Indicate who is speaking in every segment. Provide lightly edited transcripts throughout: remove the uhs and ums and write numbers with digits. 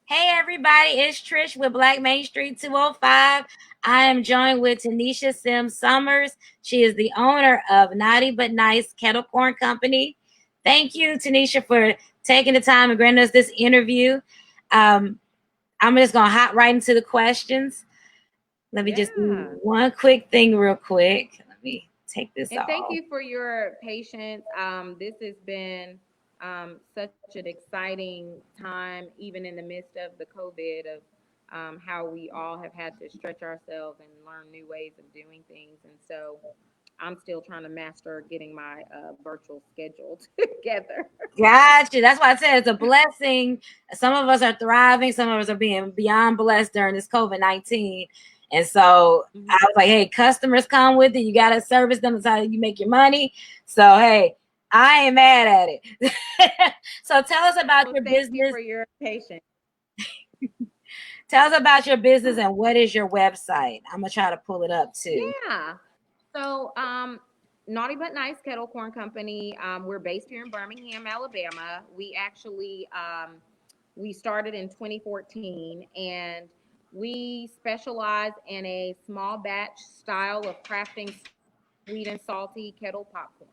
Speaker 1: Hey everybody, it's Trish with Black Main Street 205. I am joined with Tanesha Sims-Summers. She is the owner of Naughty But Nice Kettle Corn Company. Thank you, Tanesha, for taking the time and granting us this interview. Um, I'm just gonna hop right into the questions. Let me just do
Speaker 2: Yeah.
Speaker 1: one quick thing real quick. Let me take this
Speaker 2: And thank
Speaker 1: off.
Speaker 2: you for your patience. This has been such an exciting time, even in the midst of the COVID, of how we all have had to stretch ourselves and learn new ways of doing things. And so I'm still trying to master getting my virtual schedule together.
Speaker 1: Gotcha. That's why I said it's a blessing. Some of us are thriving. Some of us are being beyond blessed during this COVID-19. And so I
Speaker 2: Mhm.
Speaker 1: was like, hey, customers come with it. You got to service them. That's how you make your money. So, hey, I ain't mad at it. So tell us about
Speaker 2: Well,
Speaker 1: your
Speaker 2: thank you
Speaker 1: business.
Speaker 2: for your patience.
Speaker 1: Tell us about your business and what is your website? I'm going to try to pull it up too.
Speaker 2: Yeah. So, Naughty But Nice Kettle Corn Company. We're based here in Birmingham, Alabama. We started in 2014, and we specialize in a small batch style of crafting sweet and salty kettle popcorn.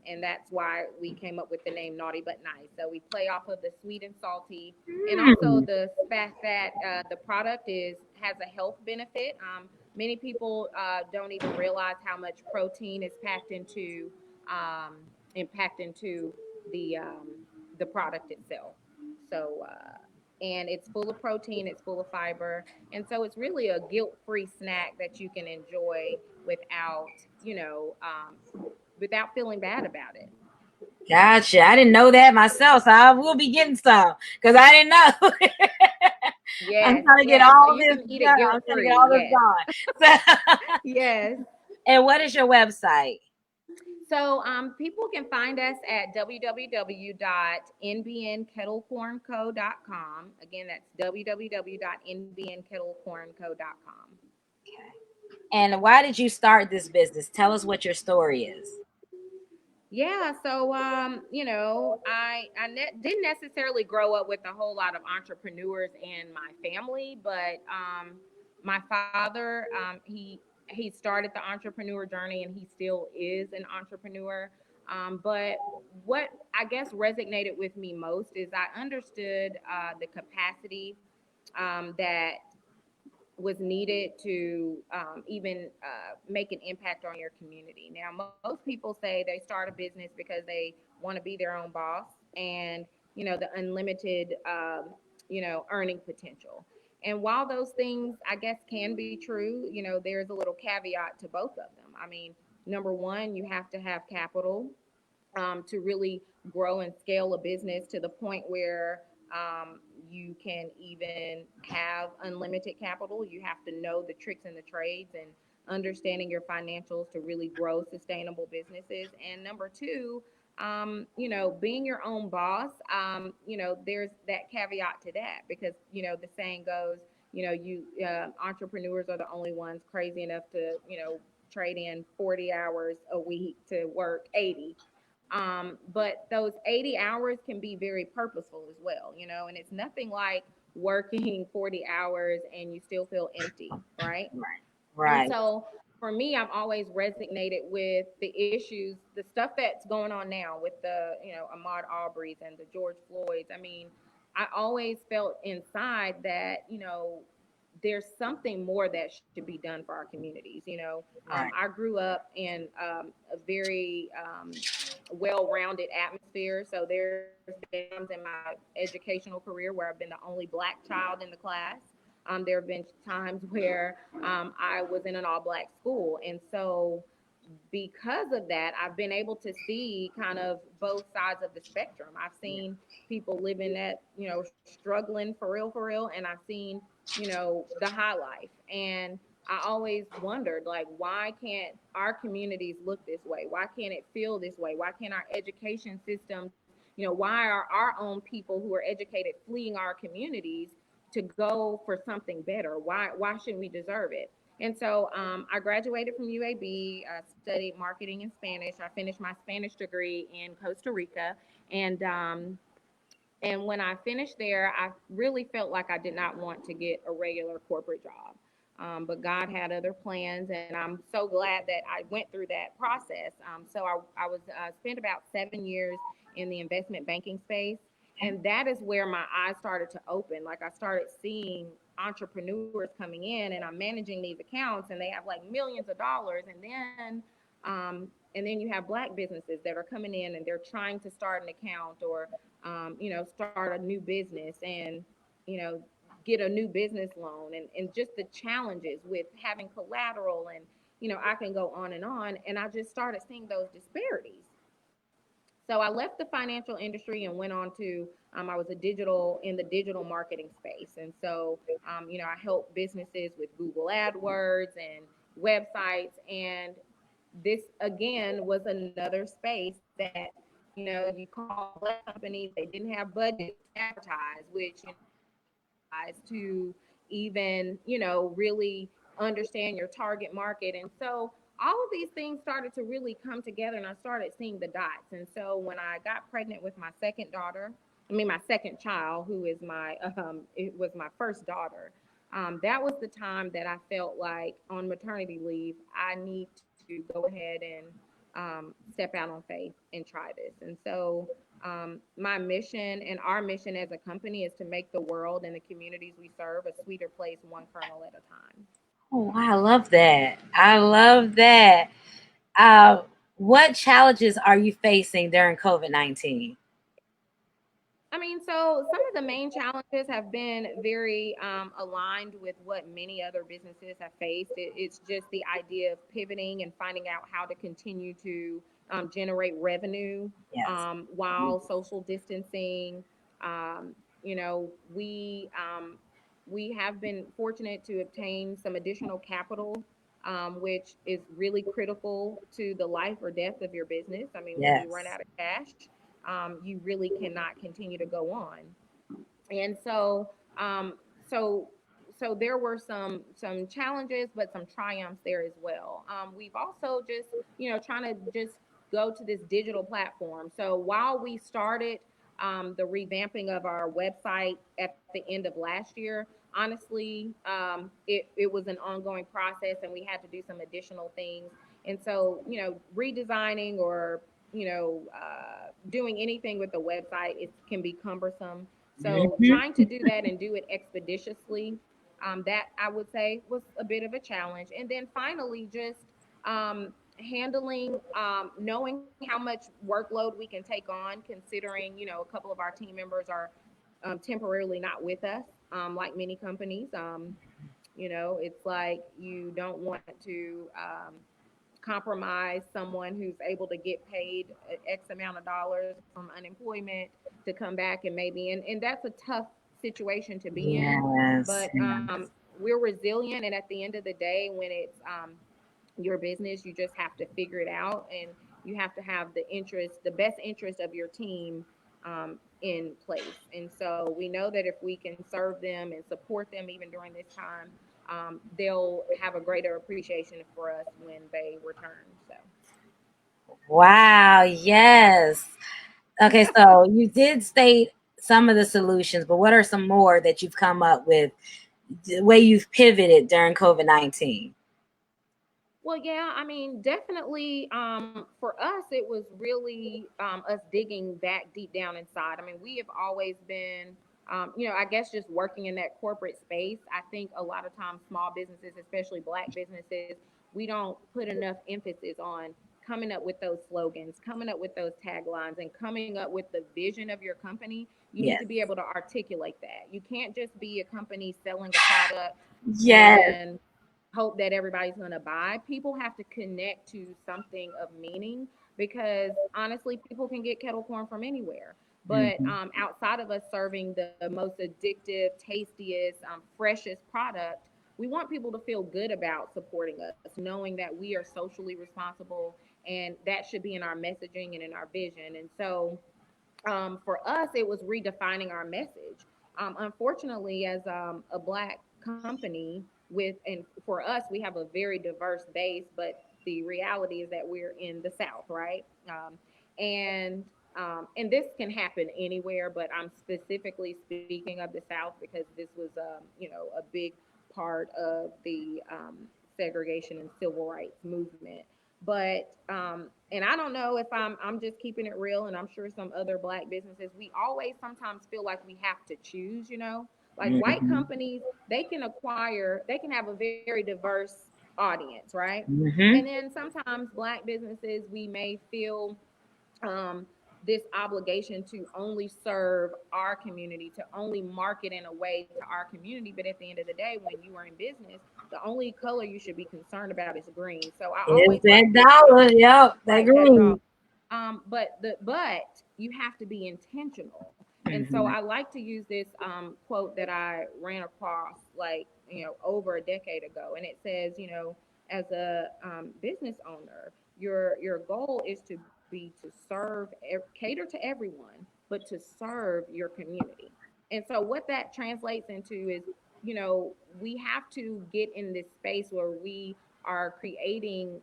Speaker 2: And that's why we came up with the name Naughty But Nice. So we play off of the sweet and salty, and also
Speaker 1: Hmm.
Speaker 2: the fact that the product is has a health benefit. Many people don't even realize how much protein is um, packed into the um, the product itself. So. And it's full of protein, it's full of fiber, and so it's really a guilt-free snack that you can enjoy without, you know, without feeling bad about it.
Speaker 1: Gotcha. I didn't know that myself. So I will be getting some because I didn't know. I'm
Speaker 2: Yes,
Speaker 1: trying to get
Speaker 2: yes. So
Speaker 1: all
Speaker 2: you
Speaker 1: this
Speaker 2: can eat it
Speaker 1: done. I'm
Speaker 2: guilt
Speaker 1: trying to get
Speaker 2: free.
Speaker 1: all this
Speaker 2: Yes,
Speaker 1: gone. So,
Speaker 2: yes.
Speaker 1: and what is your website?
Speaker 2: So people can find us at www.nbnkettlecornco.com. Again, that's www.nbnkettlecornco.com.
Speaker 1: And why did you start this business? Tell us what your story is.
Speaker 2: Yeah, so didn't necessarily grow up with a whole lot of entrepreneurs in my family, but my father, he started the entrepreneur journey, and he still is an entrepreneur. But what I guess resonated with me most is I understood the capacity that was needed to even make an impact on your community. Now, most people say they start a business because they want to be their own boss, and the unlimited earning potential. And while those things, I guess, can be true, there's a little caveat to both of them. I mean, number one, you have to have capital to really grow and scale a business to the point where you can even have unlimited capital. You have to know the tricks and the trades and understanding your financials to really grow sustainable businesses. And number two, being your own boss, there's that caveat to that, because, the saying goes, you entrepreneurs are the only ones crazy enough to, trade in 40 hours a week to work 80. But those 80 hours can be very purposeful as well, and it's nothing like working 40 hours and you still feel empty, right?
Speaker 1: Right.
Speaker 2: And
Speaker 1: Right.
Speaker 2: so for me, I've always resonated with the issues, the stuff that's going on now with the, Ahmaud Arbery's and the George Floyd's. I mean, I always felt inside that, there's something more that should be done for our communities.
Speaker 1: Right.
Speaker 2: I grew up in a very well-rounded atmosphere. So there's been times in my educational career where I've been the only black child in the class. There have been times where I was in an all-black school, and so because of that, I've been able to see kind of both sides of the spectrum. I've
Speaker 1: Yeah.
Speaker 2: seen people living that, struggling for real, and I've seen, the high life. And I always wondered, like, why can't our communities look this way? Why can't it feel this way? Why can't our education systems, why are our own people who are educated fleeing our communities to go for something better? Why shouldn't we deserve it? And so I graduated from UAB. I studied marketing and Spanish. I finished my Spanish degree in Costa Rica. And And when I finished there, I really felt like I did not want to get a regular corporate job. But God had other plans, and I'm so glad that I went through that process. So I was spent about 7 years in the investment banking space, and that is where my eyes started to open. Like I started seeing entrepreneurs coming in, and I'm managing these accounts, and they have like millions of dollars, and then you have black businesses that are coming in and they're trying to start an account or start a new business and, you know, get a new business loan and just the challenges with having collateral and, I can go on and on. And I just started seeing those disparities. So I left the financial industry and went on to, I was in the digital marketing space. And so, I help businesses with Google AdWords and websites. And this again was another space that you call black companies, they didn't have budgets to advertise, which advertise to even really understand your target market. And so all of these things started to really come together, and I started seeing the dots. And so when I got pregnant with my second daughter, I mean my second child, who is my it was my first daughter, that was the time that I felt like on maternity leave I need to go ahead and step out on faith and try this. And so my mission and our mission as a company is to make the world and the communities we serve a sweeter place, one kernel at a time.
Speaker 1: Oh, I love that. I love that. Uh, what challenges are you facing during COVID-19?
Speaker 2: I mean, so some of the main challenges have been very aligned with what many other businesses have faced. It's just the idea of pivoting and finding out how to continue to generate revenue
Speaker 1: Yes.
Speaker 2: while social distancing. Um, you know, we have been fortunate to obtain some additional capital, which is really critical to the life or death of your business. I mean, when you run
Speaker 1: Yes.
Speaker 2: out of cash, you really cannot continue to go on. And um, so, so there were some challenges, but some triumphs there as well. We've also just trying to just go to this digital platform. So while we started the revamping of our website at the end of last year, honestly, it was an ongoing process, and we had to do some additional things. And so, redesigning or doing anything with the website, it can be cumbersome. So trying to do that and do it expeditiously, that I would say was a bit of a challenge. And then finally, just handling, knowing how much workload we can take on, considering a couple of our team members are temporarily not with us, like many companies. It's like you don't want to compromise someone who's able to get paid X amount of dollars from unemployment to come back and maybe, and that's a tough situation to be in.
Speaker 1: Yes.
Speaker 2: But
Speaker 1: Yes.
Speaker 2: we're resilient, and at the end of the day, when it's your business, you just have to figure it out, and you have to have the best interest of your team in place. And so we know that if we can serve them and support them even during this time, they'll have a greater appreciation for us when they return. So.
Speaker 1: Wow. Yes. Okay. So you did state some of the solutions, but what are some more that you've come up with? The way you've pivoted during COVID-19?
Speaker 2: Well, yeah, I mean, definitely for us, it was really us digging back deep down inside. I mean, we have always been, I guess just working in that corporate space. I think a lot of times small businesses, especially black businesses, we don't put enough emphasis on coming up with those slogans, coming up with those taglines, and coming up with the vision of your company. You need to
Speaker 1: Yes.
Speaker 2: be able to articulate that. You can't just be a company selling a product
Speaker 1: Yes.
Speaker 2: and hope that everybody's going to buy. People have to connect to something of meaning, because honestly, people can get kettle corn from anywhere. But
Speaker 1: Mhm.
Speaker 2: outside of us serving the most addictive, tastiest, freshest product, we want people to feel good about supporting us, knowing that we are socially responsible, and that should be in our messaging and in our vision. And so for us, it was redefining our message. Unfortunately, as a black company and for us, we have a very diverse base, but the reality is that we're in the South, right? And And this can happen anywhere, but I'm specifically speaking of the South because this was, a big part of the segregation and civil rights movement. But and I don't know if I'm just keeping it real, and I'm sure some other black businesses, we always sometimes feel like we have to choose. Like white
Speaker 1: Mm-hmm.
Speaker 2: companies, they can have a very diverse audience, right? And
Speaker 1: Mm-hmm.
Speaker 2: then sometimes black businesses, we may feel um, this obligation to only serve our community, to only market in a way to our community. But at the end of the day, when you are in business, the only color you should be concerned about is green. So I
Speaker 1: It's
Speaker 2: always
Speaker 1: that
Speaker 2: like to
Speaker 1: dollar. Yep, that
Speaker 2: right that dog.
Speaker 1: green.
Speaker 2: But you have to be intentional. And so
Speaker 1: Mm-hmm.
Speaker 2: I like to use this quote that I ran across like over a decade ago, and it says, as a business owner, your goal is to be to cater to everyone, but to serve your community. And so what that translates into is, we have to get in this space where we are creating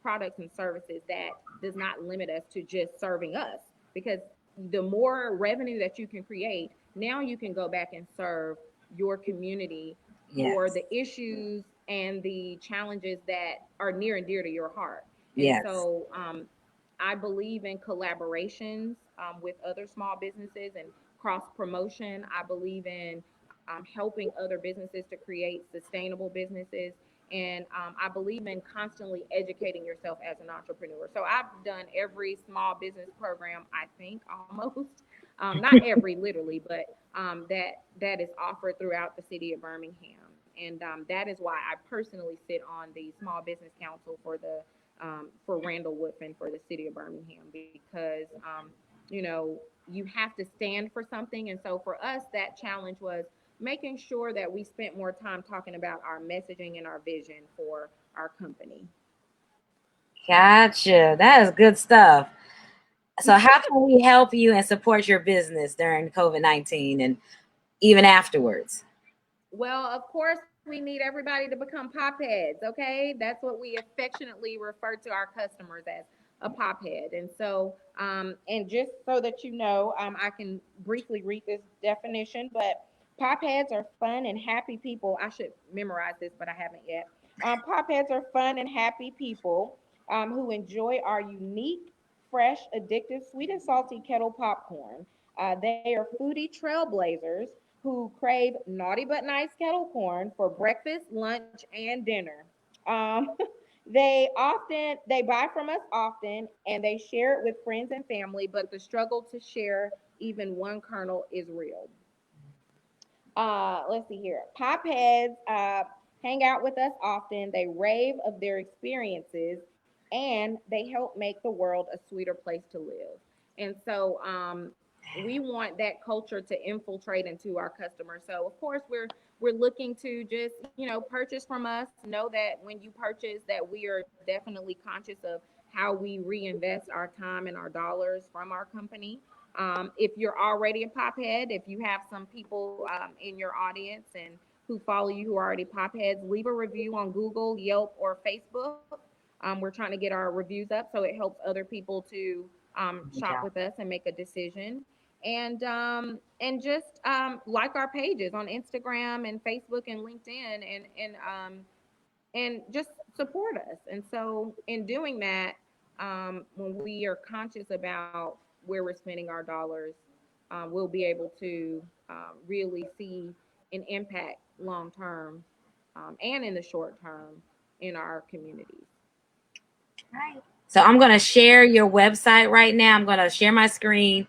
Speaker 2: products and services that does not limit us to just serving us, because the more revenue that you can create, now you can go back and serve your community for
Speaker 1: Yes.
Speaker 2: the issues and the challenges that are near and dear to your heart. And
Speaker 1: Yes.
Speaker 2: so I believe in collaborations with other small businesses and cross promotion. I believe in helping other businesses to create sustainable businesses. And I believe in constantly educating yourself as an entrepreneur. So I've done every small business program, I think, almost. Not every, literally, but that is offered throughout the city of Birmingham. And that is why I personally sit on the Small Business Council for Randall Woodfin for the city of Birmingham, because you have to stand for something. And so for us, that challenge was making sure that we spent more time talking about our messaging and our vision for our company.
Speaker 1: Gotcha. That is good stuff. So, how can we help you and support your business during COVID-19 and even afterwards?
Speaker 2: Well, of course, we need everybody to become pop heads, okay? That's what we affectionately refer to our customers as, a pop head. And so, and just so that you know, I can briefly read this definition, but pop heads are fun and happy people. I should memorize this, but I haven't yet. Pop heads are fun and happy people who enjoy our unique, fresh, addictive, sweet and salty kettle popcorn. They are foodie trailblazers who crave naughty but nice kettle corn for breakfast, lunch, and dinner. Um, they buy from us often and they share it with friends and family, but the struggle to share even one kernel is real. Let's see here. Pop heads hang out with us often. They rave of their experiences and they help make the world a sweeter place to live. And so we want that culture to infiltrate into our customers. So of course we're looking to just purchase from us. Know that when you purchase, that we are definitely conscious of how we reinvest our time and our dollars from our company. If you're already a pop head, if you have some people in your audience and who follow you who are already pop heads, leave a review on Google, Yelp, or Facebook. We're trying to get our reviews up so it helps other people to shop with us and make a decision. And just like our pages on Instagram and Facebook and LinkedIn, and just support us. And so in doing that, when we are conscious about where we're spending our dollars, we'll be able to really see an impact long term and in the short term in our communities.
Speaker 1: Right. So, I'm going to share your website right now. I'm going to share my screen.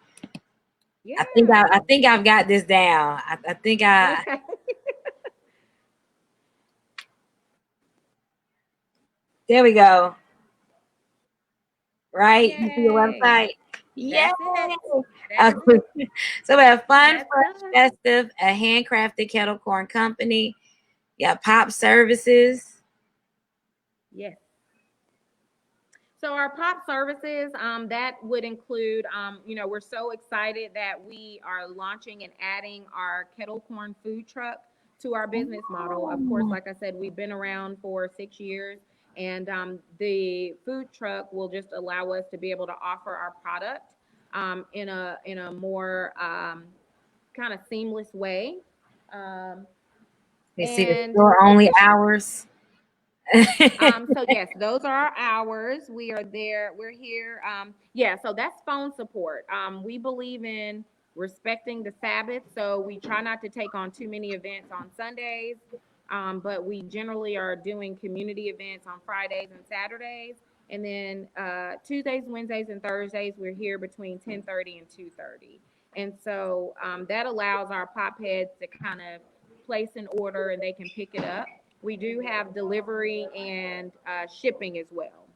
Speaker 1: I
Speaker 2: Yeah.
Speaker 1: think I've got this down. I think I
Speaker 2: Okay.
Speaker 1: there we go. Right? You see your
Speaker 2: Yay.
Speaker 1: website? Yay!
Speaker 2: That's it.
Speaker 1: Uh,
Speaker 2: That's it.
Speaker 1: so we have fun,
Speaker 2: That's
Speaker 1: fresh,
Speaker 2: us.
Speaker 1: festive, a handcrafted kettle corn company. You got pop services.
Speaker 2: Yes. So our pop services, that would include, we're so excited that we are launching and adding our kettle corn food truck to our business model. Of course,
Speaker 1: Oh,
Speaker 2: like I said, we've been around for 6 years, and the food truck will just allow us to be able to offer our product in a more kind of seamless way. Um,
Speaker 1: You see the
Speaker 2: and
Speaker 1: store only
Speaker 2: addition,
Speaker 1: hours.
Speaker 2: so yes, those are our hours. We are there. We're here. Yeah. So that's phone support. We believe in respecting the Sabbath, so we try not to take on too many events on Sundays. But we generally are doing community events on Fridays and Saturdays, and then Tuesdays, Wednesdays, and Thursdays we're here between 10:30 and 2:30. And so that allows our pop heads to kind of place an order and they can pick it up. We do have delivery and shipping as well.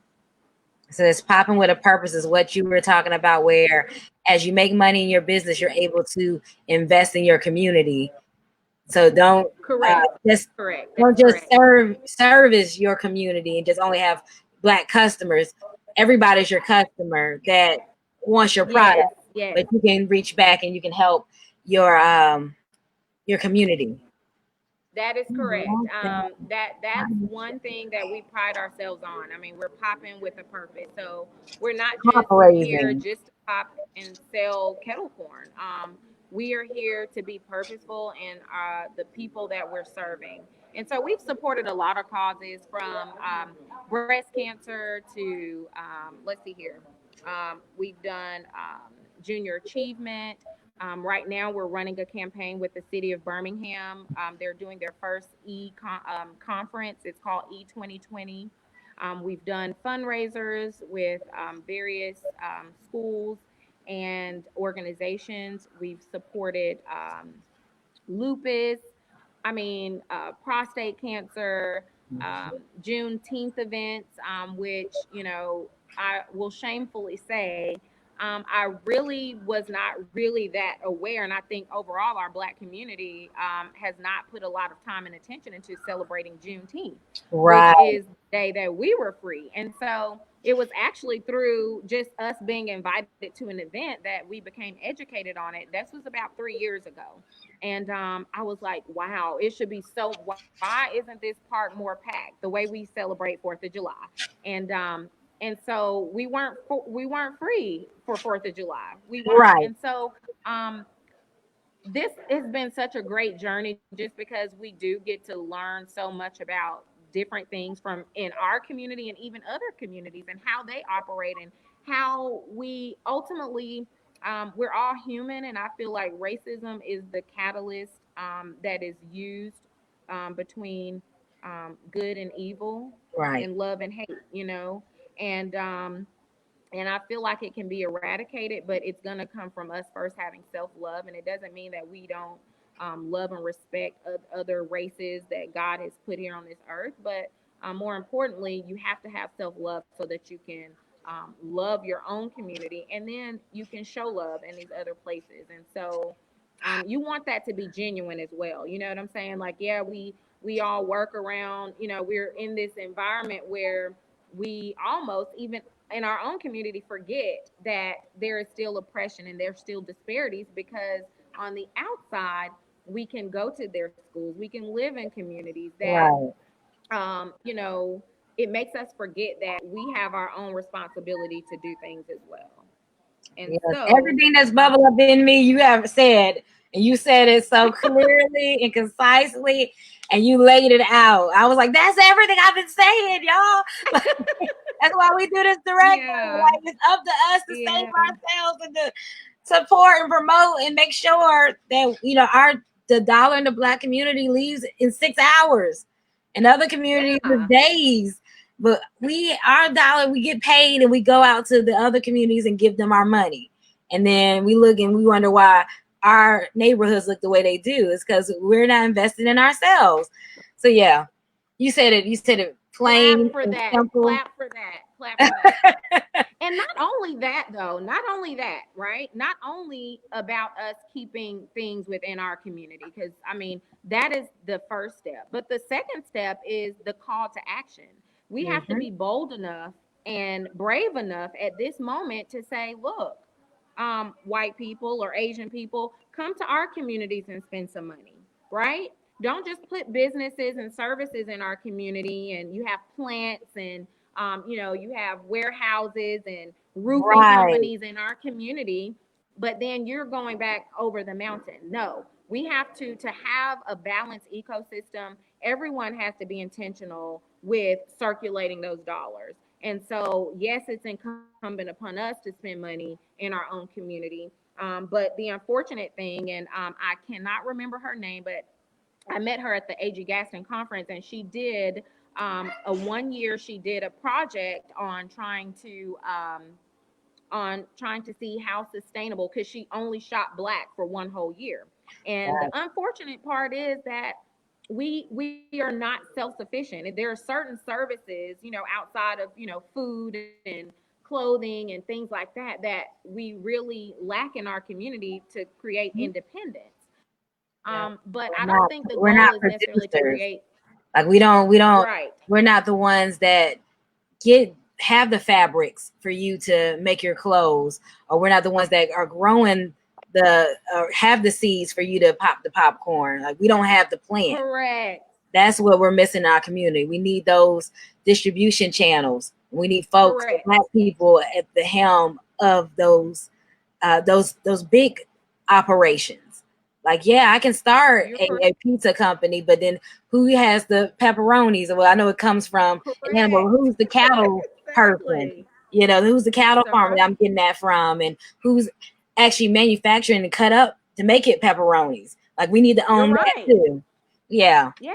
Speaker 1: So it's popping with a purpose is what you were talking about, where as you make money in your business, you're able to invest in your community. So
Speaker 2: Correct.
Speaker 1: just
Speaker 2: Correct. That's
Speaker 1: don't just
Speaker 2: correct.
Speaker 1: service your community and just only have black customers. Everybody's your customer that wants your product,
Speaker 2: Yes. Yes.
Speaker 1: but you can reach back and you can help your community.
Speaker 2: That is
Speaker 1: I
Speaker 2: correct.
Speaker 1: love that.
Speaker 2: That's one thing that we pride ourselves on. I mean, we're popping with a purpose. So we're not just here
Speaker 1: Fundraising.
Speaker 2: just to pop and sell kettle corn. We are here to be purposeful in the people that we're serving. And so we've supported a lot of causes from breast cancer to let's see here. We've done junior achievement. Right now, we're running a campaign with the city of Birmingham. They're doing their first conference. It's called E2020. We've done fundraisers with various schools and organizations. We've supported lupus, prostate cancer, Juneteenth events, which, I will shamefully say, I really was not really that aware. And I think overall, our Black community has not put a lot of time and attention into celebrating Juneteenth, which
Speaker 1: Right.
Speaker 2: is the day that we were free. And so it was actually through just us being invited to an event that we became educated on it. This was about 3 years ago. And I was like, wow, it should be so. Why isn't this park more packed the way we celebrate 4th of July? And so we weren't free for 4th of July. We weren't.
Speaker 1: Right.
Speaker 2: And so this has been such a great journey just because we do get to learn so much about different things from in our community and even other communities and how they operate and how we ultimately we're all human. And I feel like racism is the catalyst that is used between good and evil
Speaker 1: Right.
Speaker 2: and love and hate, and I feel like it can be eradicated, but it's going to come from us first having self love. And it doesn't mean that we don't love and respect other races that God has put here on this earth. But more importantly, you have to have self love so that you can love your own community and then you can show love in these other places. And so you want that to be genuine as well. You know what I'm saying? Like, yeah, we all work around, we're in this environment where we almost even in our own community forget that there is still oppression and there's still disparities because on the outside we can go to their schools, we can live in communities that
Speaker 1: Right.
Speaker 2: um, you know it makes us forget that we have our own responsibility to do things as well. And
Speaker 1: Yes.
Speaker 2: so
Speaker 1: Everything that's
Speaker 2: um,
Speaker 1: bubbled up in me, you have said, and you said it so clearly and concisely, and you laid it out. I was like, that's everything I've been saying, y'all. That's why we do this directly.
Speaker 2: yeah,
Speaker 1: Like it's up to us to save
Speaker 2: yeah,
Speaker 1: ourselves and to support and promote and make sure that our the dollar in the black community leaves in 6 hours. In other communities, it's
Speaker 2: yeah,
Speaker 1: days. But our dollar, we get paid and we go out to the other communities and give them our money. And then we look and we wonder why our neighborhoods look the way they do. It's because we're not invested in ourselves. So yeah, you said it. You said it
Speaker 2: clap
Speaker 1: plain
Speaker 2: for
Speaker 1: and
Speaker 2: that,
Speaker 1: simple.
Speaker 2: clap for that, clap for that. And not only that, though, not only that, right? Not only about us keeping things within our community, because that is the first step. But the second step is the call to action. We have to
Speaker 1: Mhm.
Speaker 2: be bold enough and brave enough at this moment to say, look, white people or Asian people, come to our communities and spend some money, right? Don't just put businesses and services in our community and you have plants and you have warehouses and roofing
Speaker 1: Right.
Speaker 2: companies in our community, but then you're going back over the mountain. No, we have to have a balanced ecosystem. Everyone has to be intentional with circulating those dollars. And so, yes, it's incumbent upon us to spend money in our own community. But the unfortunate thing, and I cannot remember her name, but I met her at the AG Gaston conference, and she did a 1 year. She did a project on trying to see how sustainable, because she only shot black for 1 whole year. And the
Speaker 1: Right.
Speaker 2: unfortunate part is that we are not self-sufficient. There are certain services, outside of, food and clothing and things like that we really lack in our community to create independence.
Speaker 1: Yeah.
Speaker 2: But I
Speaker 1: We're
Speaker 2: don't
Speaker 1: not
Speaker 2: think the
Speaker 1: we're
Speaker 2: goal
Speaker 1: not
Speaker 2: is necessarily to
Speaker 1: producers.
Speaker 2: create.
Speaker 1: Like we don't
Speaker 2: Right.
Speaker 1: we're not the ones that get have the fabrics for you to make your clothes, or we're not the ones that are growing the have the seeds for you to pop the popcorn. Like we don't have the plant.
Speaker 2: Correct.
Speaker 1: That's what we're missing in our community. We need those distribution channels. We need folks,
Speaker 2: Correct.
Speaker 1: black people at the helm of those big operations. Like, yeah, I can start
Speaker 2: You're
Speaker 1: a pizza company, but then who has the pepperonis? Well, I know it comes from an animal.
Speaker 2: correct.
Speaker 1: Who's the cattle person?
Speaker 2: Exactly.
Speaker 1: Who's the cattle farmer
Speaker 2: Sir.
Speaker 1: that I'm getting that from, and who's actually manufacturing and cut up to make it pepperonis? Like, we need to
Speaker 2: You're
Speaker 1: own that
Speaker 2: right.
Speaker 1: too. Yeah.
Speaker 2: Yeah.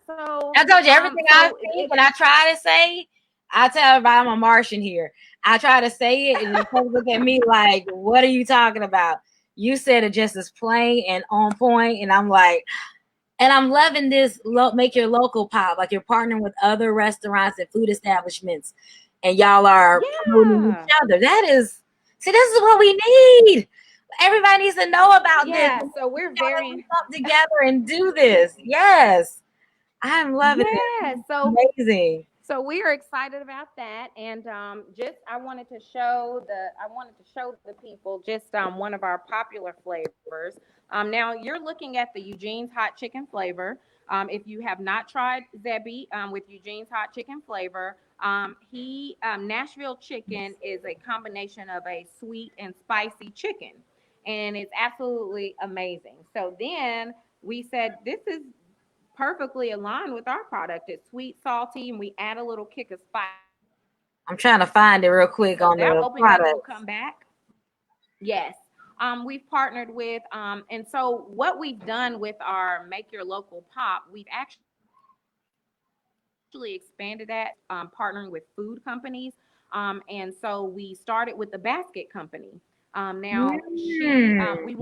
Speaker 2: So,
Speaker 1: I told you everything I
Speaker 2: so
Speaker 1: think when I try to say, I tell everybody I'm a Martian here. I try to say it, and then folks look at me like, "What are you talking about?" You said it just as plain and on point, and I'm like, and I'm loving this. Make your local pop, like you're partnering with other restaurants and food establishments, and y'all are promoting each
Speaker 2: yeah,
Speaker 1: other. That is, see, this is what we need. Everybody needs to know about this.
Speaker 2: yeah.
Speaker 1: We
Speaker 2: So we're
Speaker 1: gotta link
Speaker 2: very,
Speaker 1: up together and do this. Yes. I'm loving
Speaker 2: yeah.
Speaker 1: it.
Speaker 2: So
Speaker 1: Amazing.
Speaker 2: we are excited about that, and just I wanted to show the people just one of our popular flavors. Now you're looking at the Eugene's hot chicken flavor. If you have not tried Zebby with Eugene's hot chicken flavor, he Nashville chicken is a combination of a sweet and spicy chicken, and it's absolutely amazing. So then we said this is perfectly aligned with our product. It's sweet, salty, and we add a little kick of spice.
Speaker 1: I'm trying to find it real quick
Speaker 2: So
Speaker 1: on
Speaker 2: that will
Speaker 1: the
Speaker 2: help people
Speaker 1: products.
Speaker 2: come back. Yes. We've partnered with, and so what we've done with our Make Your Local Pop, we've actually expanded that to partnering with food companies. And so we started with the basket company. Now
Speaker 1: Mm.
Speaker 2: we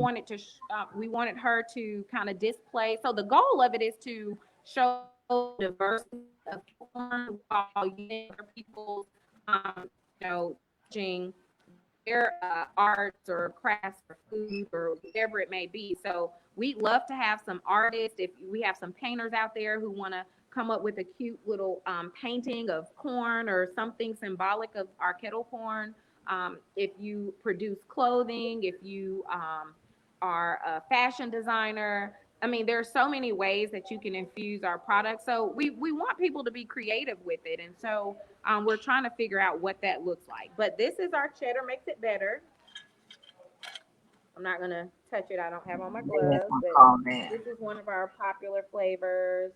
Speaker 2: wanted her to kind of display. So the goal of it is to show the diversity of kettle corn while using other people's, leveraging their arts or crafts or food or whatever it may be. So we'd love to have some artists. If we have some painters out there who want to come up with a cute little painting of corn or something symbolic of our kettle corn. If you produce clothing, if you are a fashion designer, I mean, there are so many ways that you can infuse our product. So we want people to be creative with it. And so we're trying to figure out what that looks like. But this is our cheddar makes it better. I'm not going to touch it. I don't have on my
Speaker 1: Maybe that's
Speaker 2: gloves,
Speaker 1: gonna
Speaker 2: but
Speaker 1: call that.
Speaker 2: this is one of our popular flavors.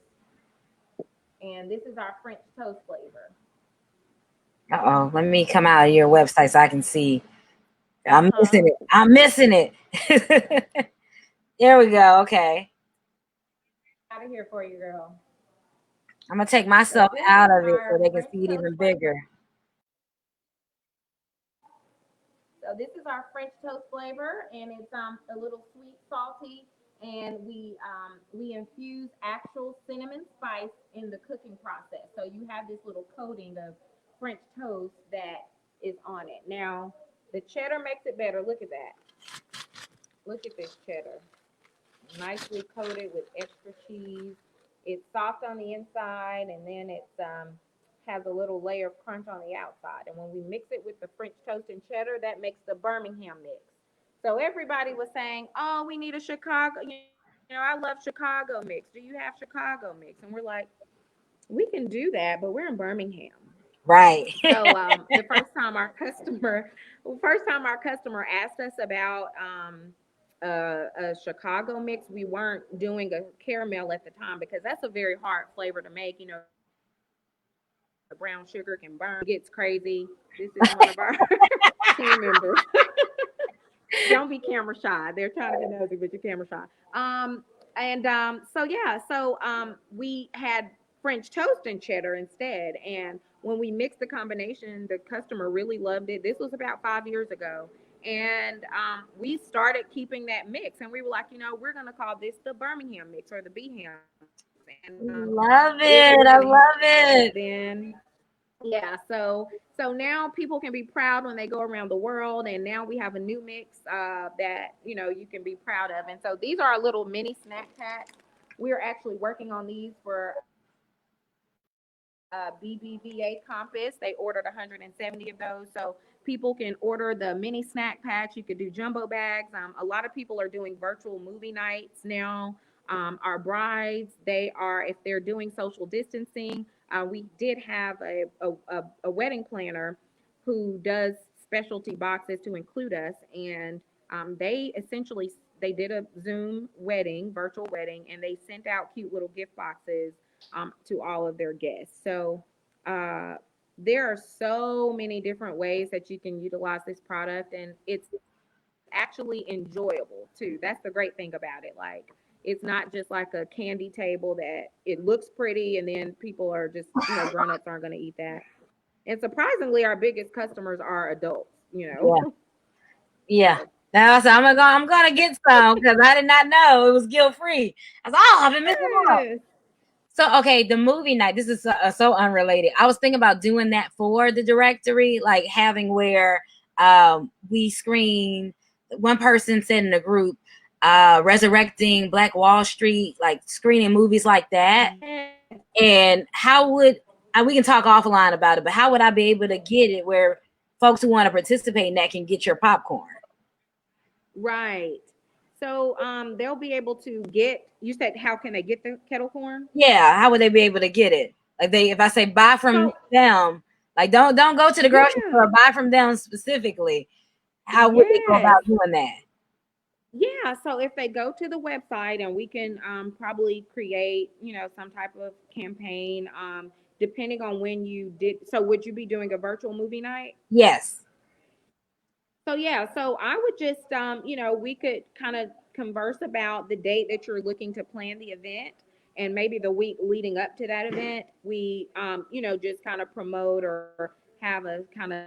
Speaker 2: And this is our French toast flavor.
Speaker 1: Uh oh. Let me come out of your website so I can see.
Speaker 2: Uh
Speaker 1: I'm
Speaker 2: huh.
Speaker 1: missing it. I'm missing it. There we go. Okay.
Speaker 2: Out of here for you, girl.
Speaker 1: I'm gonna take
Speaker 2: So
Speaker 1: myself
Speaker 2: this
Speaker 1: out
Speaker 2: is
Speaker 1: of it so
Speaker 2: our
Speaker 1: they can
Speaker 2: French
Speaker 1: see it
Speaker 2: toast
Speaker 1: even
Speaker 2: flavor.
Speaker 1: bigger.
Speaker 2: So this is our French toast flavor, and it's a little sweet, salty, and we infuse actual cinnamon spice in the cooking process. So you have this little coating of French toast that is on it. Now the cheddar makes it better. Look at that. Look at this cheddar, nicely coated with extra cheese. It's soft on the inside, and then it's has a little layer of crunch on the outside. And when we mix it with the French toast and cheddar, that makes the Birmingham mix. So everybody was saying, "Oh, we need a Chicago. I love Chicago mix. Do you have Chicago mix?" And we're like, "We can do that, but we're in Birmingham."
Speaker 1: Right.
Speaker 2: So first time our customer asked us about a Chicago mix, we weren't doing a caramel at the time because that's a very hard flavor to make. You know, brown sugar can burn, it gets crazy. This is one of our team members. Don't be camera shy. They're trying to be nosy, but you're camera shy. We had French toast and cheddar instead. And when we mixed the combination, the customer really loved it. This was about 5 years ago. And we started keeping that mix. And we were like, we're going to call this the Birmingham mix or the Beham mix. And
Speaker 1: Love
Speaker 2: it was
Speaker 1: it.
Speaker 2: a
Speaker 1: I
Speaker 2: hit.
Speaker 1: love
Speaker 2: And
Speaker 1: it.
Speaker 2: then yeah, so now people can be proud when they go around the world, and now we have a new mix that you can be proud of. And so these are our little mini snack packs. We're actually working on these for BBVA Compass. They ordered 170 of those, so people can order the mini snack packs. You could do jumbo bags. A lot of people are doing virtual movie nights now. Our brides, if they're doing social distancing, we did have a wedding planner who does specialty boxes to include us, and they did a Zoom wedding, virtual wedding, and they sent out cute little gift boxes to all of their guests. So uh, there are so many different ways that you can utilize this product, and it's actually enjoyable too. That's the great thing about it. Like, it's not just like a candy table that it looks pretty and then people are just, grown-ups aren't going to eat that. And surprisingly, our biggest customers are adults.
Speaker 1: Yeah. Yeah.
Speaker 2: So
Speaker 1: Now so I'm gonna get some because I did not know it was guilt free. I was like, oh, I've been missing out.
Speaker 2: yes.
Speaker 1: So okay, the movie night. This is so unrelated. I was thinking about doing that for the directory, like having where we screen one person said in a group, resurrecting Black Wall Street, like screening movies like that.
Speaker 2: Yes.
Speaker 1: And how would we can talk offline about it, but how would I be able to get it where folks who want to participate in that can get your popcorn?
Speaker 2: Right. So they'll be able to get. You said how can they get the kettle corn?
Speaker 1: Yeah, how would they be able to get it? Like they, if I say buy from
Speaker 2: So
Speaker 1: them, like don't go to the grocery
Speaker 2: yeah.
Speaker 1: store, buy from them specifically. How would they go
Speaker 2: Yes.
Speaker 1: about doing that?
Speaker 2: Yeah, so if they go to the website and we can probably create, some type of campaign, depending on when you did. So would you be doing a virtual movie night?
Speaker 1: Yes.
Speaker 2: So yeah, so I would just, we could kind of converse about the date that you're looking to plan the event, and maybe the week leading up to that event, we, just kind of promote or have a kind of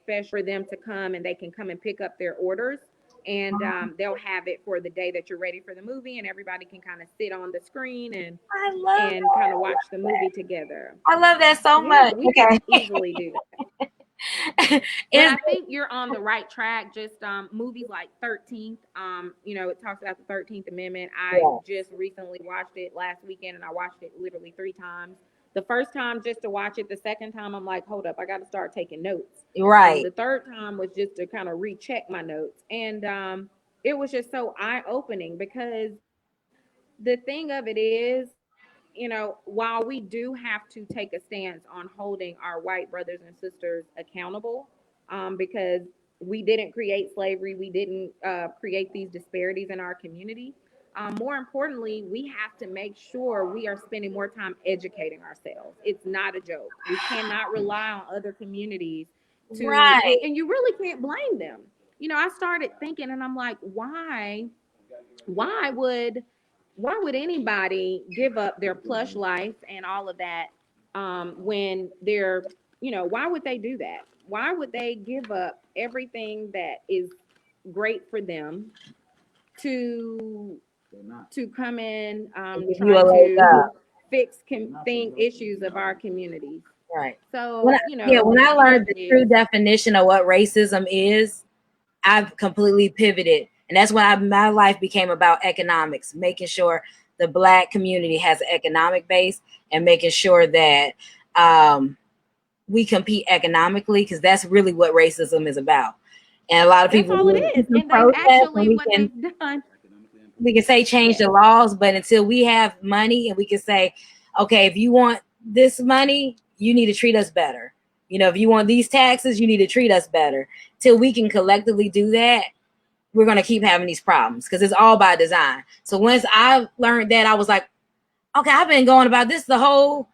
Speaker 2: special for them to come and they can come and pick up their orders. And they'll have it for the day that you're ready for the movie, and everybody can kind of sit on the screen
Speaker 1: I love
Speaker 2: and kind of
Speaker 1: that.
Speaker 2: watch the movie together.
Speaker 1: I love that so
Speaker 2: Yeah,
Speaker 1: much.
Speaker 2: we could
Speaker 1: Okay.
Speaker 2: easily do that. But
Speaker 1: Is
Speaker 2: I think you're on the right track. Just movies like 13th. It talks about the 13th Amendment. I
Speaker 1: yeah,
Speaker 2: just recently watched it last weekend, and I watched it literally 3 times. The first time just to watch it. The second time I'm like, hold up, I got to start taking notes.
Speaker 1: right.
Speaker 2: The third time was just to kind of recheck my notes, and it was just so eye opening because the thing of it is, while we do have to take a stance on holding our white brothers and sisters accountable, because we didn't create slavery, we didn't create these disparities in our community. More importantly, we have to make sure we are spending more time educating ourselves. It's not a joke. We cannot rely on other communities to,
Speaker 1: Right.
Speaker 2: and you really can't blame them. I started thinking, and I'm like, why would why would anybody give up their plush life and all of that when they're why would they do that? Why would they give up everything that is great for them to come in
Speaker 1: Give you a
Speaker 2: trying
Speaker 1: leg
Speaker 2: to
Speaker 1: up.
Speaker 2: fix thing issues of our communities?
Speaker 1: Right. When
Speaker 2: So
Speaker 1: I, yeah, when
Speaker 2: the
Speaker 1: I learned
Speaker 2: point
Speaker 1: the true
Speaker 2: is,
Speaker 1: definition of what racism is, I've completely pivoted. And that's when my life became about economics, making sure the Black community has an economic base and making sure that um, we compete economically, because that's really what racism is about. And a lot of
Speaker 2: that's
Speaker 1: people,
Speaker 2: all it
Speaker 1: we
Speaker 2: is,
Speaker 1: can
Speaker 2: and that's
Speaker 1: protest and
Speaker 2: actually what they've done.
Speaker 1: we can say change
Speaker 2: Yes.
Speaker 1: the laws, but until we have money and we can say, okay, if you want this money, you need to treat us better. If you want these taxes, you need to treat us better. Till we can collectively do that, we're going to keep having these problems because it's all by design. So once I learned that, I was like, okay, I've been going about this the whole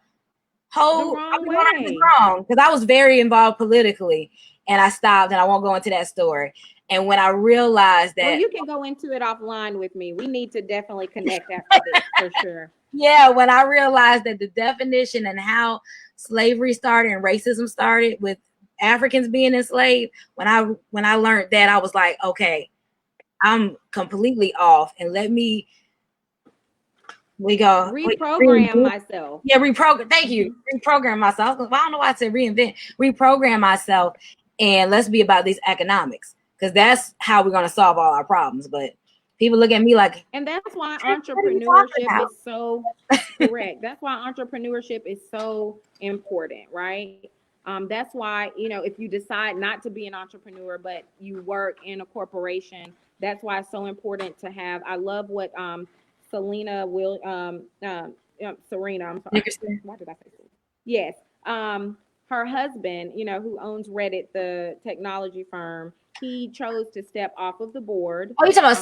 Speaker 1: I've been going about this wrong, because I was very involved politically, and I stopped, and I won't go into that story. And when I realized that,
Speaker 2: well, you can go into it offline with me. We need to definitely connect after this for sure.
Speaker 1: Yeah, when I realized that the definition and how slavery started and racism started with Africans being enslaved, when I learned that, I was like, okay, I'm completely off, and we go
Speaker 2: reprogram myself.
Speaker 1: Yeah, reprogram. Thank you. Reprogram myself. I don't know why I said reinvent. Reprogram myself, and let's be about these economics, because that's how we're going to solve all our problems. But people look at me like,
Speaker 2: and that's why entrepreneurship is so correct. That's why entrepreneurship is so important, right? That's why, if you decide not to be an entrepreneur, but you work in a corporation, that's why it's so important to have. I love what Serena, I'm sorry. Why did I say Serena? Yes. Her husband, who owns Reddit, the technology firm, he chose to step off of the board.
Speaker 1: Oh, you talking about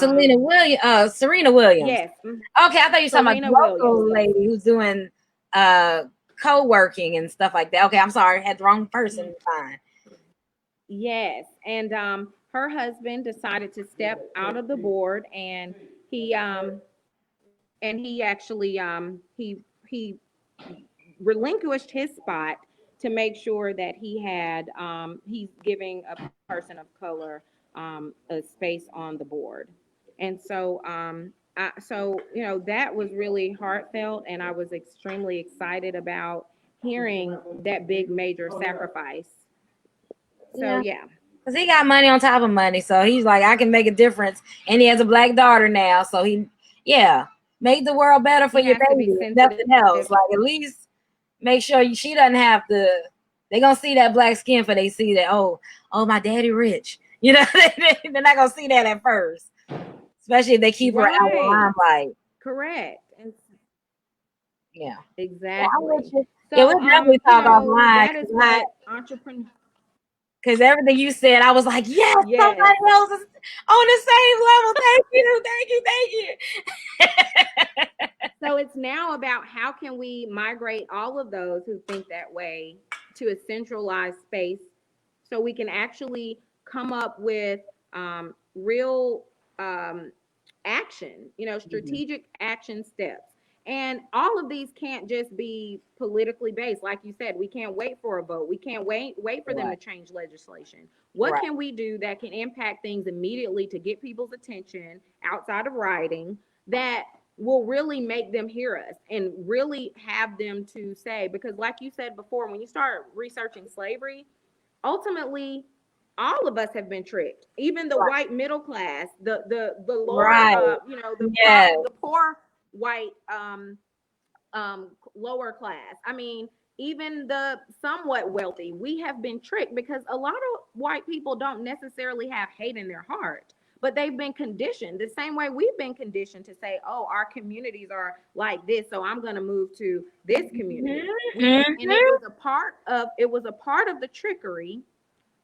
Speaker 1: Serena Williams?
Speaker 2: Yes.
Speaker 1: Okay, I thought you were talking about the local lady who's doing co-working and stuff like that. Okay, I'm sorry, I had the wrong person in mind.
Speaker 2: Yes, and her husband decided to step out of the board, and he actually he relinquished his spot to make sure that he's giving a person of color a space on the board. And so that was really heartfelt, and I was extremely excited about hearing that big major sacrifice. So yeah.
Speaker 1: Because he got money on top of money, so he's like, I can make a difference, and he has a black daughter now, so make the world better for your baby. Nothing else. Like, at least make sure she doesn't have to. They're gonna see that black skin for they see that, oh, my daddy rich. They're not gonna see that at first. Especially if they keep her out of the limelight.
Speaker 2: Correct.
Speaker 1: Yeah.
Speaker 2: Exactly.
Speaker 1: So, we'll definitely talk offline. That is what entrepreneur. Because everything you said, I was like, yes, somebody else is on the same level. Thank
Speaker 2: you. So it's now about how can we migrate all of those who think that way to a centralized space, so we can actually come up with real action, strategic action steps. And all of these can't just be politically based. Like you said, we can't wait for a vote. We can't wait for them to change legislation. What can we do that can impact things immediately to get people's attention outside of writing, that will really make them hear us and really have them to say? Because like you said before, when you start researching slavery, ultimately all of us have been tricked. Even the white middle class, the lower, the poor white lower class. I mean, even the somewhat wealthy, we have been tricked, because a lot of white people don't necessarily have hate in their heart, but they've been conditioned the same way we've been conditioned to say, oh, our communities are like this, so I'm going to move to this community. And it was a part of the trickery,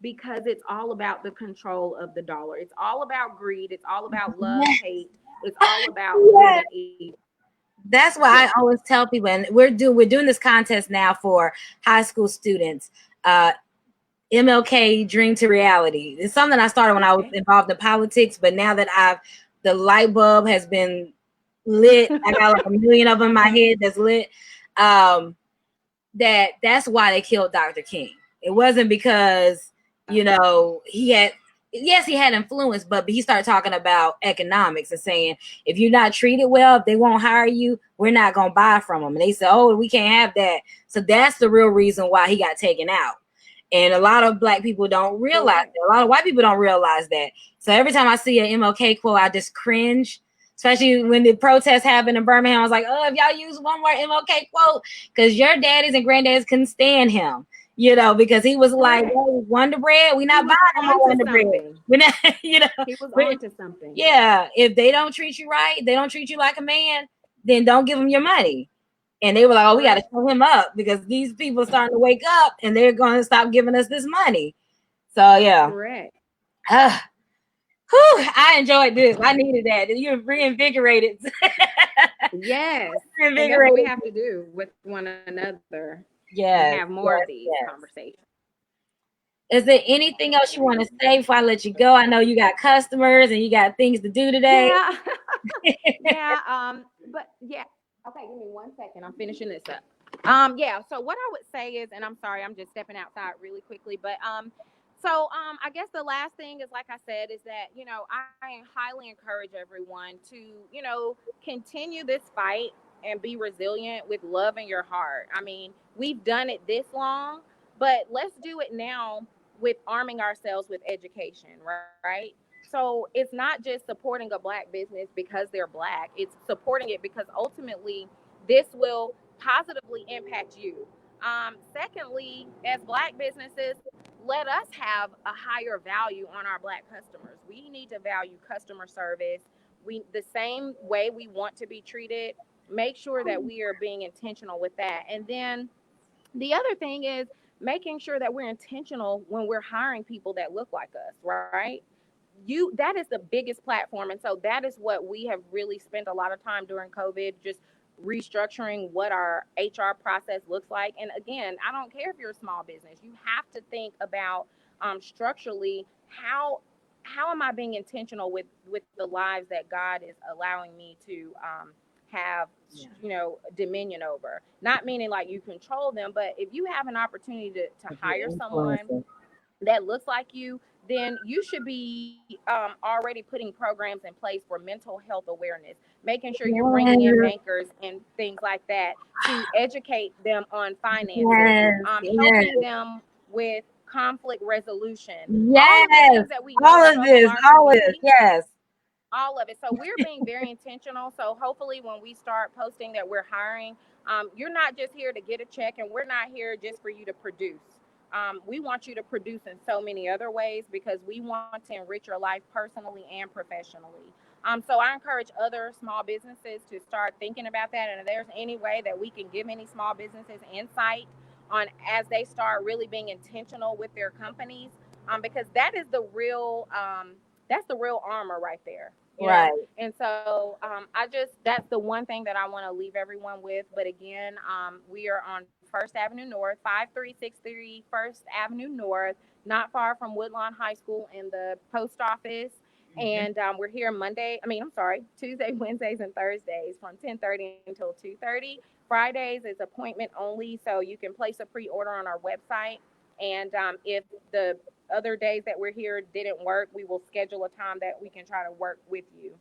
Speaker 2: because it's all about the control of the dollar. It's all about greed. It's all about love, hate. It's all about good and evil.
Speaker 1: That's why I always tell people, and we're doing this contest now for high school students. MLK Dream to Reality. It's something I started when I was involved in politics, but now that the light bulb has been lit, I got like a million of them in my head that's lit. That's why they killed Dr. King. It wasn't because he had influence, but he started talking about economics and saying, if you're not treated well, if they won't hire you, we're not going to buy from them. And they said, oh, we can't have that. So that's the real reason why he got taken out. And a lot of black people don't realize that. A lot of white people don't realize that. So every time I see an MLK quote, I just cringe, especially when the protests happened in Birmingham. I was like, oh, if y'all use one more MLK quote, because your daddies and granddaddies couldn't stand him. Because he was like, hey, Wonder Bread, we're not buying no Wonder Bread. We're not,
Speaker 2: he was on to something.
Speaker 1: Yeah, if they don't treat you right, they don't treat you like a man, then don't give them your money. And they were like, "Oh, we got to
Speaker 2: Correct.
Speaker 1: show him up because these people are starting to wake up, and they're going to stop giving us this money." So yeah,
Speaker 2: Correct.
Speaker 1: uh, whew, I enjoyed this. I needed that. You're reinvigorated,
Speaker 2: Yes. And that's what we
Speaker 1: reinvigorated.
Speaker 2: have to do with one another and have more
Speaker 1: Yes,
Speaker 2: of these
Speaker 1: yes,
Speaker 2: conversations.
Speaker 1: yes. Is there anything else you want to say before I let you go? I know you got customers and you got things to do today.
Speaker 2: Yeah. Yeah. But yeah. Okay, give me 1 second. I'm finishing this up. Yeah, so what I would say is, and I'm sorry, I'm just stepping outside really quickly, but I guess the last thing is, like I said, is that, I highly encourage everyone to, continue this fight and be resilient with love in your heart. I mean, we've done it this long, but let's do it now with arming ourselves with education, right? So it's not just supporting a black business because they're black. It's supporting it because ultimately this will positively impact you. Secondly, as black businesses, let us have a higher value on our black customers. We need to value customer service. We the same way we want to be treated. Make sure that we are being intentional with that. And then the other thing is making sure that we're intentional when we're hiring people that look like us, right? That is the biggest platform, and so that is what we have really spent a lot of time during COVID, just restructuring what our HR process looks like. And again, I don't care if you're a small business, you have to think about structurally, how am I being intentional with the lives that God is allowing me to have,
Speaker 1: Yeah.
Speaker 2: dominion over. Not meaning like you control them, but if you have an opportunity to
Speaker 1: To be
Speaker 2: hire someone
Speaker 1: influencing.
Speaker 2: that looks like you, then you should be already putting programs in place for mental health awareness, making sure you're bringing in
Speaker 1: Yes,
Speaker 2: bankers and things like that to educate them on finances,
Speaker 1: yes,
Speaker 2: helping
Speaker 1: yes,
Speaker 2: them with conflict resolution, all of the
Speaker 1: yes.
Speaker 2: things that we know
Speaker 1: All of
Speaker 2: struggle
Speaker 1: this,
Speaker 2: our
Speaker 1: all of this.
Speaker 2: community,
Speaker 1: Yes,
Speaker 2: all of it. So we're being very intentional. So hopefully, when we start posting that we're hiring, you're not just here to get a check, and we're not here just for you to produce. We want you to produce in so many other ways because we want to enrich your life personally and professionally. So I encourage other small businesses to start thinking about that. And if there's any way that we can give any small businesses insight on as they start really being intentional with their companies, because that is the real that's the real armor right there,
Speaker 1: right.
Speaker 2: and so that's the one thing that I want to leave everyone with. But again, we are on First Avenue North, 5363 First Avenue North, not far from Woodlawn High School in the post office.
Speaker 1: Mhm.
Speaker 2: And we're here Tuesday, Wednesdays, and Thursdays from 10:30 until 2:30. Fridays is appointment only, so you can place a pre-order on our website. And if the other days that we're here didn't work, we will schedule a time that we can try to work with you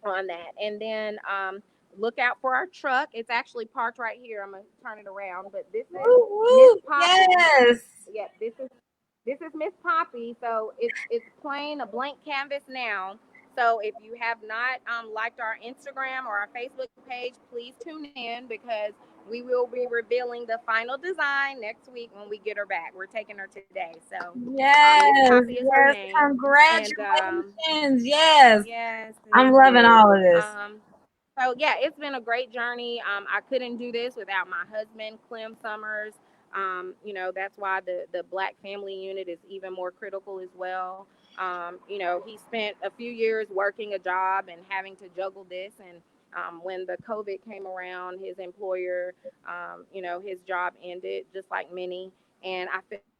Speaker 2: on that. And then look out for our truck. It's actually parked right here. I'm gonna turn it around, but this is
Speaker 1: Woo,
Speaker 2: Miss
Speaker 1: woo.
Speaker 2: Poppy.
Speaker 1: Yes.
Speaker 2: Yeah, this is Miss Poppy. So it's plain a blank canvas now. So if you have not liked our Instagram or our Facebook page, please tune in because we will be revealing the final design next week when we get her back. We're taking her today. So Miss
Speaker 1: Yes,
Speaker 2: Poppy is her
Speaker 1: yes.
Speaker 2: name. And
Speaker 1: Congratulations. Yes.
Speaker 2: yes,
Speaker 1: I'm
Speaker 2: thank
Speaker 1: loving
Speaker 2: you.
Speaker 1: all of this.
Speaker 2: So yeah, it's been a great journey. I couldn't do this without my husband, Clem Summers. That's why the Black Family Unit is even more critical as well. He spent a few years working a job and having to juggle this. And when the COVID came around, his employer, his job ended, just like many. And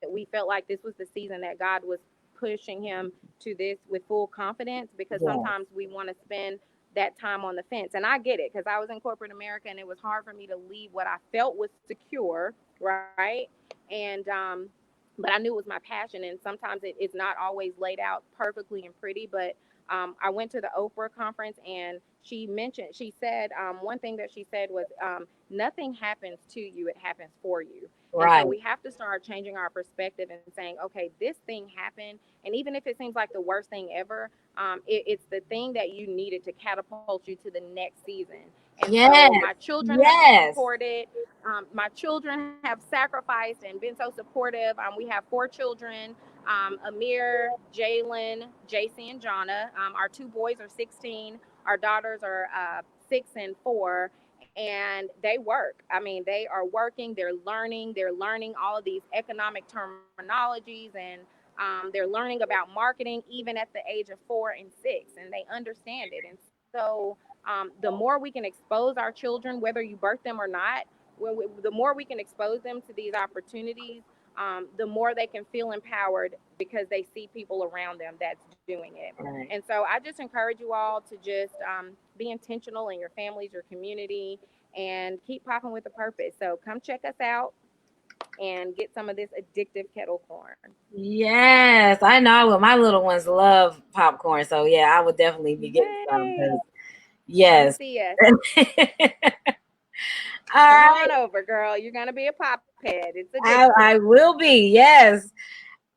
Speaker 2: we felt like this was the season that God was pushing him to this with full confidence, because
Speaker 1: Yes.
Speaker 2: sometimes we want to spend that time on the fence. And I get it because I was in corporate America and it was hard for me to leave what I felt was secure, right? And but I knew it was my passion, and sometimes it's not always laid out perfectly and pretty. But I went to the Oprah conference, and she said, one thing that she said was, nothing happens to you, it happens for you. And so
Speaker 1: Right.
Speaker 2: we have to start changing our perspective and saying, okay, this thing happened. And even if it seems like the worst thing ever, it's the thing that you needed to catapult you to the next season. And so my
Speaker 1: Yes.
Speaker 2: children have been
Speaker 1: Yes.
Speaker 2: supported. My children have sacrificed and been so supportive. We have 4 children: Amir, Jalen, JC, and Jonna. Our 2 boys are 16. Our daughters are 6 and 4. and they work. I mean, they are working, they're learning all of these economic terminologies, and they're learning about marketing even at the age of 4 and 6, and they understand it. And so, the more we can expose our children, whether you birth them or not, the more we can expose them to these opportunities, the more they can feel empowered because they see people around them that's doing it. And
Speaker 1: Right.
Speaker 2: so I just encourage you all to just be intentional in your families, your community, and keep popping with a purpose. So come check us out and get some of this addictive kettle corn.
Speaker 1: Yes, I know. Well, my little ones love popcorn, so yeah, I would definitely be getting some.
Speaker 2: Yay! Come
Speaker 1: Yes.
Speaker 2: see us.
Speaker 1: All
Speaker 2: Come
Speaker 1: right,
Speaker 2: on over, girl. You're going to be a pop head. It's addictive.
Speaker 1: I will be. Yes.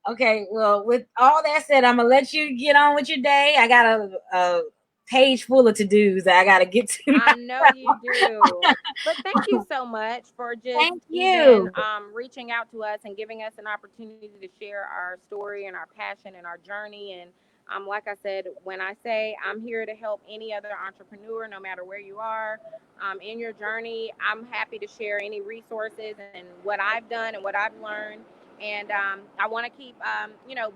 Speaker 1: Okay. Well, with all that said, I'm gonna let you get on with your day. I got a page full of to dos that I got to get to.
Speaker 2: I know you do. But thank you so much for just
Speaker 1: Thank
Speaker 2: even
Speaker 1: you.
Speaker 2: reaching out to us and giving us an opportunity to share our story and our passion and our journey. And like I said, when I say I'm here to help any other entrepreneur, no matter where you are in your journey, I'm happy to share any resources and what I've done and what I've learned. And I want to keep,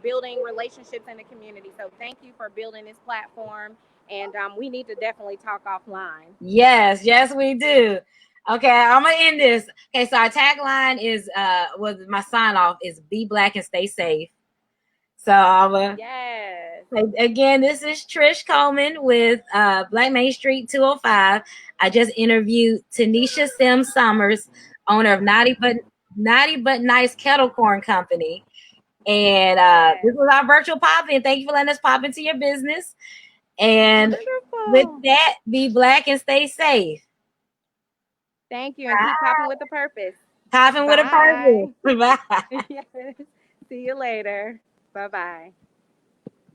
Speaker 2: building relationships in the community. So thank you for building this platform, and we need to definitely talk offline.
Speaker 1: Yes, yes, we do. Okay, I'm gonna end this. Okay, so our tagline is was my sign off is be black and stay safe. So I'm gonna
Speaker 2: Yes.
Speaker 1: again, this is Trish Coleman with Black Main Street 205. I just interviewed Tanesha Sims-Summers, owner of Naughty but Nice Kettle Corn Company. And this
Speaker 2: Yes.
Speaker 1: was our virtual pop in. Thank you for letting us pop into your business. And with
Speaker 2: Wonderful.
Speaker 1: that, be black and stay safe.
Speaker 2: Thank you, and keep popping with the purpose.
Speaker 1: Popping with a
Speaker 2: Bye.
Speaker 1: purpose. Bye.
Speaker 2: Yes. See you later. Bye bye.